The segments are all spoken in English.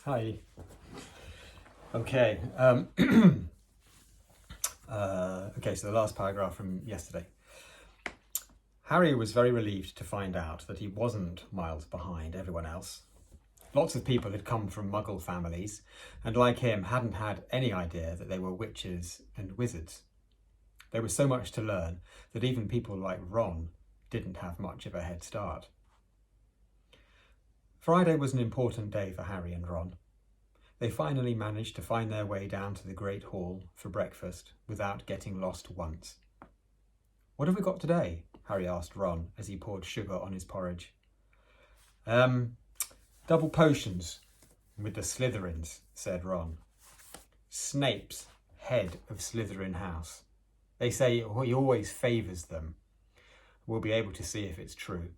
Hi. Okay. So the last paragraph from yesterday. Harry was very relieved to find out that he wasn't miles behind everyone else. Lots of people had come from Muggle families, and like him, hadn't had any idea that they were witches and wizards. There was so much to learn that even people like Ron didn't have much of a head start. Friday was an important day for Harry and Ron. They finally managed to find their way down to the Great Hall for breakfast without getting lost once. "What have we got today?" Harry asked Ron as he poured sugar on his porridge. Double potions with the Slytherins," said Ron. "Snape's head of Slytherin House. They say he always favours them. We'll be able to see if it's true."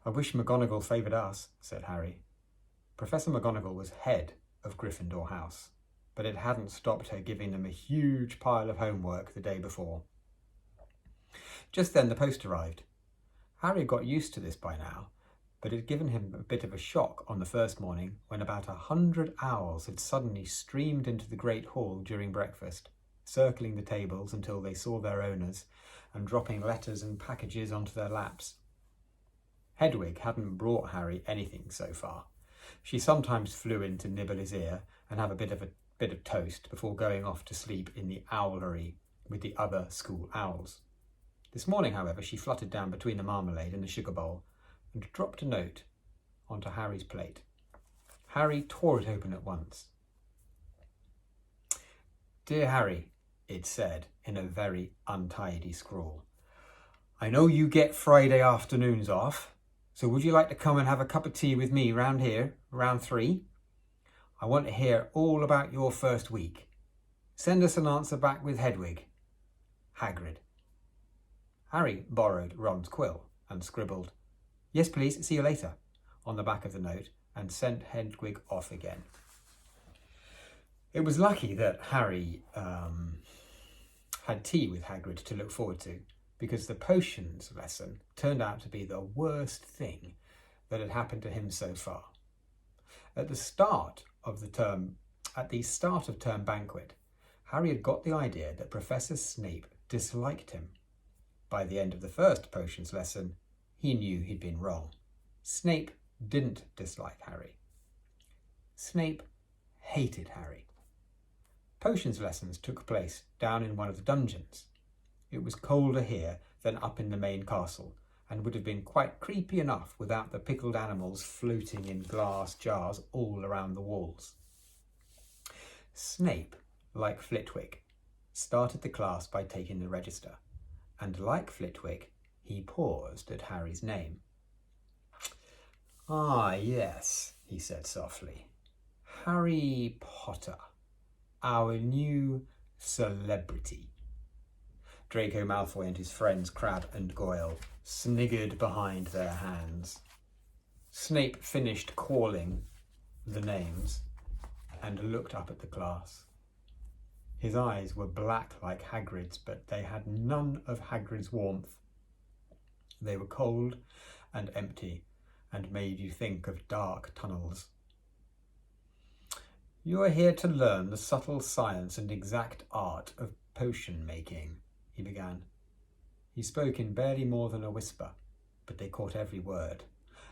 "I wish McGonagall favoured us," said Harry. Professor McGonagall was head of Gryffindor House, but it hadn't stopped her giving them a huge pile of homework the day before. Just then the post arrived. Harry got used to this by now, but it had given him a bit of a shock on the first morning when about 100 owls had suddenly streamed into the Great Hall during breakfast, circling the tables until they saw their owners and dropping letters and packages onto their laps. Hedwig hadn't brought Harry anything so far. She sometimes flew in to nibble his ear and have a bit of toast before going off to sleep in the owlery with the other school owls. This morning, however, she fluttered down between the marmalade and the sugar bowl and dropped a note onto Harry's plate. Harry tore it open at once. "Dear Harry," it said in a very untidy scrawl, "I know you get Friday afternoons off, so would you like to come and have a cup of tea with me round here, around 3? I want to hear all about your first week. Send us an answer back with Hedwig. Hagrid." Harry borrowed Ron's quill and scribbled, "Yes, please, see you later," on the back of the note and sent Hedwig off again. It was lucky that Harry had tea with Hagrid to look forward to, because the potions lesson turned out to be the worst thing that had happened to him so far. At the start of term banquet, Harry had got the idea that Professor Snape disliked him. By the end of the first potions lesson, he knew he'd been wrong. Snape didn't dislike Harry. Snape hated Harry. Potions lessons took place down in one of the dungeons. It was colder here than up in the main castle, and would have been quite creepy enough without the pickled animals floating in glass jars all around the walls. Snape, like Flitwick, started the class by taking the register, and like Flitwick, he paused at Harry's name. "Ah, yes," he said softly. "Harry Potter, our new celebrity." Draco Malfoy and his friends Crabbe and Goyle sniggered behind their hands. Snape finished calling the names and looked up at the class. His eyes were black like Hagrid's, but they had none of Hagrid's warmth. They were cold and empty and made you think of dark tunnels. "You are here to learn the subtle science and exact art of potion making," he began. He spoke in barely more than a whisper, but they caught every word.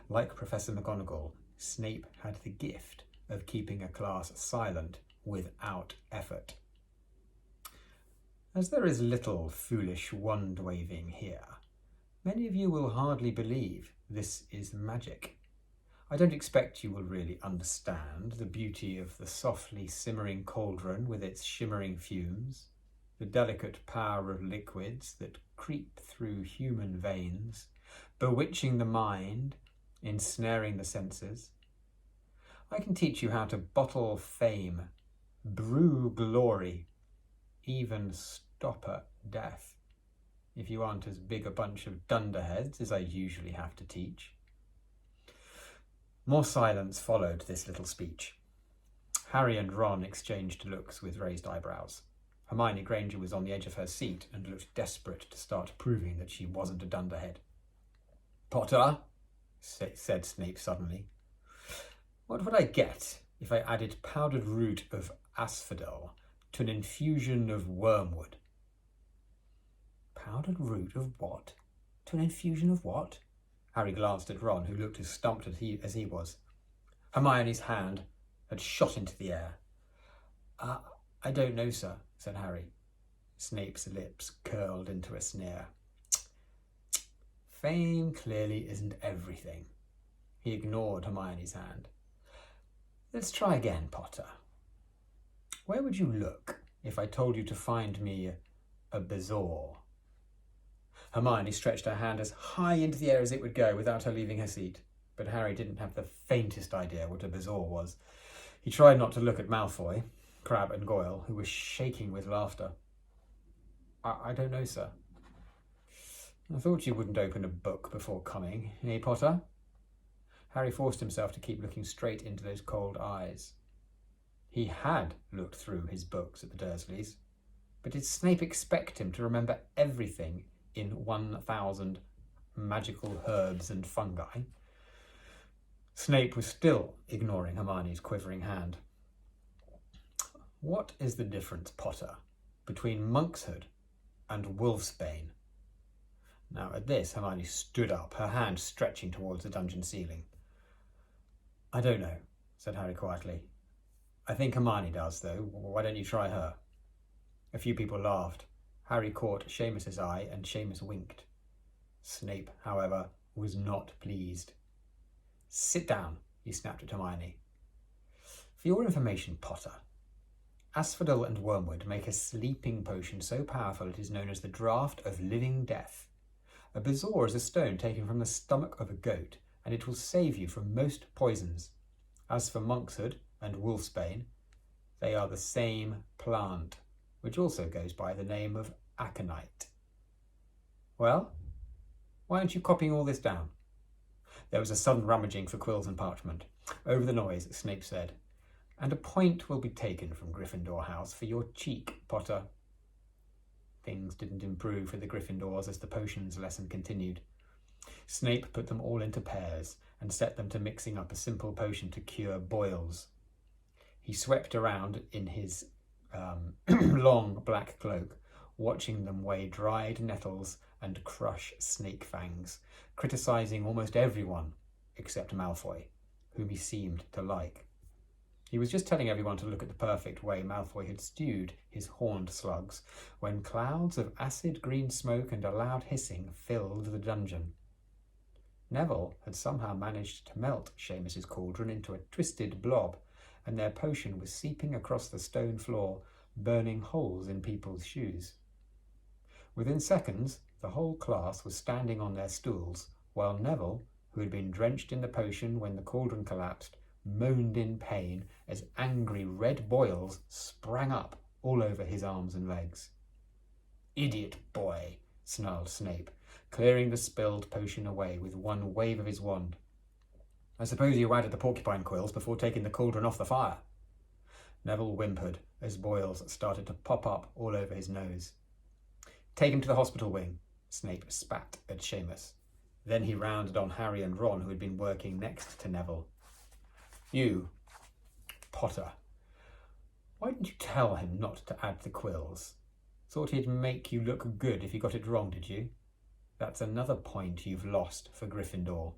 Like Professor McGonagall, Snape had the gift of keeping a class silent without effort. "As there is little foolish wand-waving here, many of you will hardly believe this is magic. I don't expect you will really understand the beauty of the softly simmering cauldron with its shimmering fumes, the delicate power of liquids that creep through human veins, bewitching the mind, ensnaring the senses. I can teach you how to bottle fame, brew glory, even stopper death, if you aren't as big a bunch of dunderheads as I usually have to teach." More silence followed this little speech. Harry and Ron exchanged looks with raised eyebrows. Hermione Granger was on the edge of her seat and looked desperate to start proving that she wasn't a dunderhead. "Potter," said Snape suddenly, What would I get if I added powdered root of asphodel to an infusion of wormwood? Powdered root of what? To an infusion of what? Harry glanced at Ron, who looked as stumped as he was. Hermione's hand had shot into the air. I don't know, sir, said Harry. Snape's lips curled into a sneer. Fame clearly isn't everything. He ignored Hermione's hand. Let's try again, Potter. Where would you look if I told you to find me a bezoar? Hermione stretched her hand as high into the air as it would go without her leaving her seat, but Harry didn't have the faintest idea what a bezoar was. He tried not to look at Malfoy, Crabbe and Goyle, who were shaking with laughter. I don't know, sir. I thought you wouldn't open a book before coming, eh, Potter? Harry forced himself to keep looking straight into those cold eyes. He had looked through his books at the Dursleys, but did Snape expect him to remember everything in 1,000 magical herbs and fungi? Snape was still ignoring Hermione's quivering hand. What is the difference, Potter, between monkshood and wolfsbane? Now at this, Hermione stood up, her hand stretching towards the dungeon ceiling. I don't know, said Harry quietly. I think Hermione does, though. Why don't you try her? A few people laughed. Harry caught Seamus's eye, and Seamus winked. Snape, however, was not pleased. Sit down, he snapped at Hermione. For your information, Potter, asphodel and wormwood make a sleeping potion so powerful it is known as the Draught of Living Death. A bezoar is a stone taken from the stomach of a goat, and it will save you from most poisons. As for monkshood and wolfsbane, they are the same plant, which also goes by the name of aconite. Well, why aren't you copying all this down? There was a sudden rummaging for quills and parchment. Over the noise, Snape said, and a point will be taken from Gryffindor House for your cheek, Potter. Things didn't improve for the Gryffindors as the potions lesson continued. Snape put them all into pairs and set them to mixing up a simple potion to cure boils. He swept around in his long black cloak, watching them weigh dried nettles and crush snake fangs, criticising almost everyone except Malfoy, whom he seemed to like. He was just telling everyone to look at the perfect way Malfoy had stewed his horned slugs when clouds of acid green smoke and a loud hissing filled the dungeon. Neville had somehow managed to melt Seamus's cauldron into a twisted blob, and their potion was seeping across the stone floor, burning holes in people's shoes. Within seconds, the whole class was standing on their stools, while Neville, who had been drenched in the potion when the cauldron collapsed, moaned in pain as angry red boils sprang up all over his arms and legs. Idiot boy, snarled Snape, clearing the spilled potion away with one wave of his wand. I suppose you added the porcupine quills before taking the cauldron off the fire. Neville whimpered as boils started to pop up all over his nose. Take him to the hospital wing, Snape spat at Seamus. Then he rounded on Harry and Ron, who had been working next to Neville. You, Potter, why didn't you tell him not to add the quills? Thought he'd make you look good if you got it wrong, did you? That's another point you've lost for Gryffindor.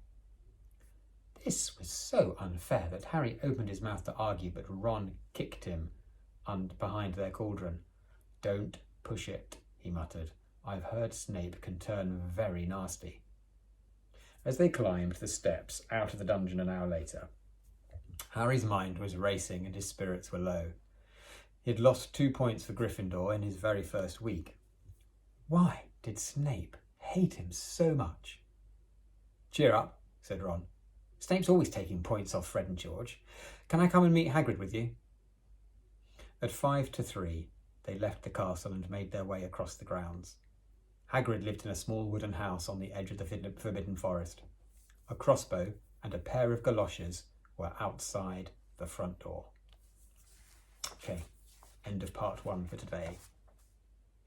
This was so unfair that Harry opened his mouth to argue, but Ron kicked him behind their cauldron. Don't push it, he muttered. I've heard Snape can turn very nasty. As they climbed the steps out of the dungeon an hour later, Harry's mind was racing and his spirits were low. He had lost 2 points for Gryffindor in his very first week. Why did Snape hate him so much? Cheer up, said Ron. Snape's always taking points off Fred and George. Can I come and meet Hagrid with you? At 5-3, they left the castle and made their way across the grounds. Hagrid lived in a small wooden house on the edge of the Forbidden Forest. A crossbow and a pair of galoshes were outside the front door. Okay, end of part 1 for today.